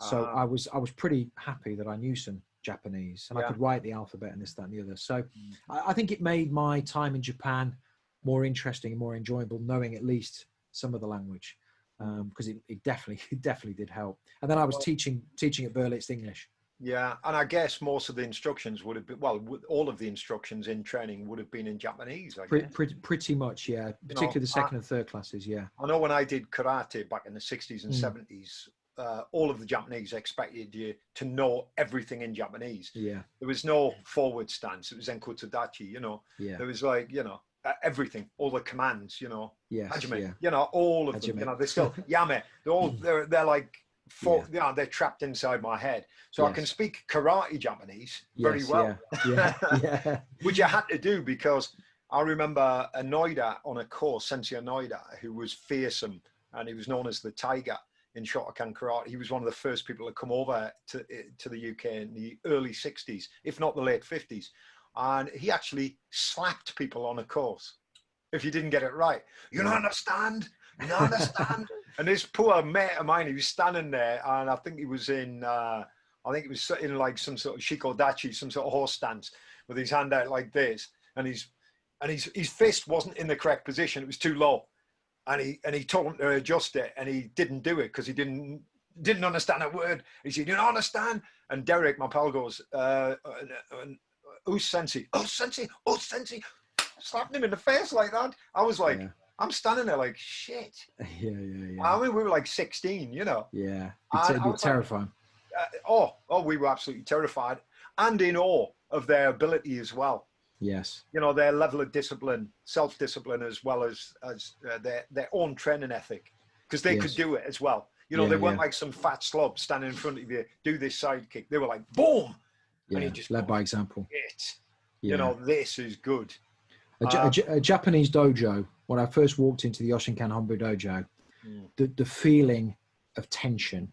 So I was pretty happy that I knew some Japanese and I could write the alphabet and this, that, and the other. So I think it made my time in Japan more interesting and more enjoyable, knowing at least some of the language, because it definitely did help. And then I was teaching at Berlitz English. Yeah, and I guess most of the instructions would have been, well, all of the instructions in training would have been in Japanese, I guess. Pretty much, yeah. Particularly the second and third classes, yeah. I know when I did karate back in the 60s and 70s, all of the Japanese expected you to know everything in Japanese. Yeah. There was no forward stance. It was Zenkotsudachi, you know. Yeah. There was like, you know, everything, all the commands, you know. Yes, Hajime, yeah. you know, all of them, you know, they're still, yame, they're like, they're trapped inside my head. So I can speak karate Japanese very well. Yeah. Which I had to do because I remember Anoida on a course, Sensei Anoida, who was fearsome, and he was known as the Tiger in Shotokan karate. He was one of the first people to come over to the UK in the early 60s, if not the late 50s. And he actually slapped people on a course if you didn't get it right. You don't understand? You don't understand? And this poor mate of mine, he was standing there, and I think he was in like some sort of shikodachi, some sort of horse stance, with his hand out like this, and his fist wasn't in the correct position. It was too low, and he told him to adjust it, and he didn't do it because he didn't understand a word. He said, "You don't understand?" And Derek, my pal, goes, "Oh sensei, oh sensei, oh sensei," slapping him in the face like that. I was like. I'm standing there like, shit. Yeah. I mean, we were like 16, you know. Yeah. It'd be terrifying. Like, we were absolutely terrified and in awe of their ability as well. Yes. You know, their level of discipline, self-discipline, as well as their own training ethic, because they could do it as well. You know, they weren't like some fat slob standing in front of you, do this side kick. They were like, boom. Yeah, and he just led by example. You know, this is good. A Japanese dojo, when I first walked into the Yoshinkan Hombu dojo, the feeling of tension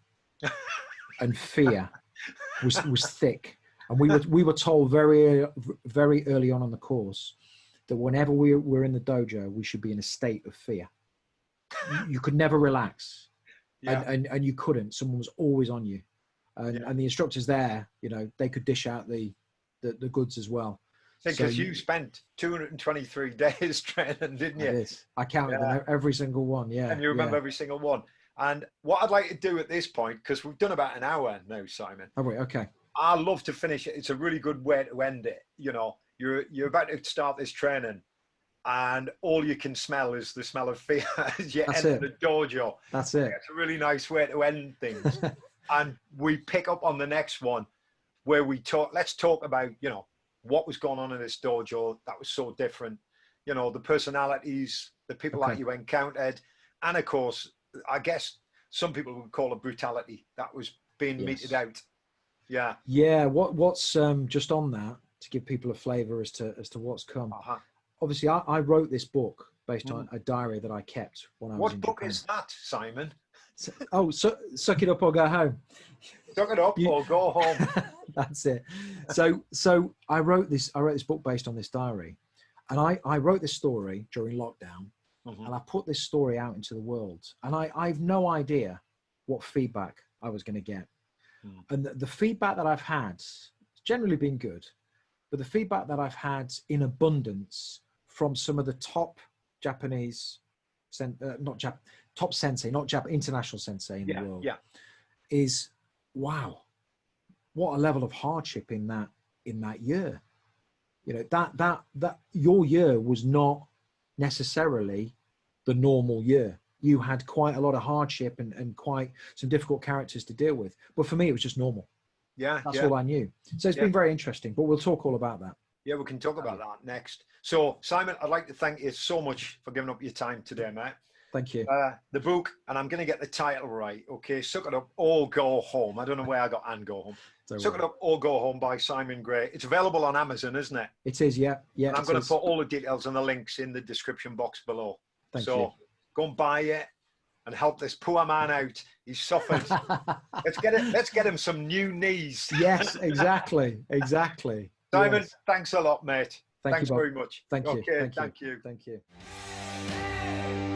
and fear was thick. And we were told very early on in the course that whenever we were in the dojo, we should be in a state of fear. You could never relax. And you couldn't. Someone was always on you. And the instructors there, you know, they could dish out the goods as well. Because you spent 223 days training, didn't you? I counted them, every single one, And you remember every single one. And what I'd like to do at this point, because we've done about an hour now, Simon. Oh, wait, okay. I love to finish it. It's a really good way to end it. You know, you're about to start this training, and all you can smell is the smell of fear as you enter the dojo. That's it. It's a really nice way to end things. And we pick up on the next one where let's talk about, you know, what was going on in this dojo that was so different, you know, the personalities, the people that you encountered, and of course, I guess some people would call it brutality that was being meted out. What's just on that, to give people a flavor as to what's come. Obviously, I wrote this book based on a diary that I kept when I was in Japan. What book is that, Simon? Suck it up or go home. Suck it up or go home. That's it. So I wrote this book based on this diary, and I wrote this story during lockdown, and I put this story out into the world, and I've no idea what feedback I was going to get. And the feedback that I've had has generally been good, but the feedback that I've had in abundance from some of the top Japanese, top sensei, international sensei in the world, is, wow, what a level of hardship in that year. You know, that your year was not necessarily the normal year. You had quite a lot of hardship and quite some difficult characters to deal with. But for me, it was just normal. That's all I knew. So it's been very interesting, but we'll talk all about that. Yeah, we can talk about that next. So, Simon, I'd like to thank you so much for giving up your time today, mate. Thank you. The book, and I'm going to get the title right, okay? Suck It Up or Go Home. I don't know where I got and Go Home. Suck It Up or Go Home by Simon Gray. It's available on Amazon, isn't it? It is, yeah. And I'm going to put all the details and the links in the description box below. Thank you. Go and buy it and help this poor man out. He's suffered. Let's get him some new knees. Yes, exactly. Exactly. Simon, Yes. thanks a lot, mate. Thank Thanks you, Bob. very much. Thank you. Okay, Thank you. thank you. Thank you.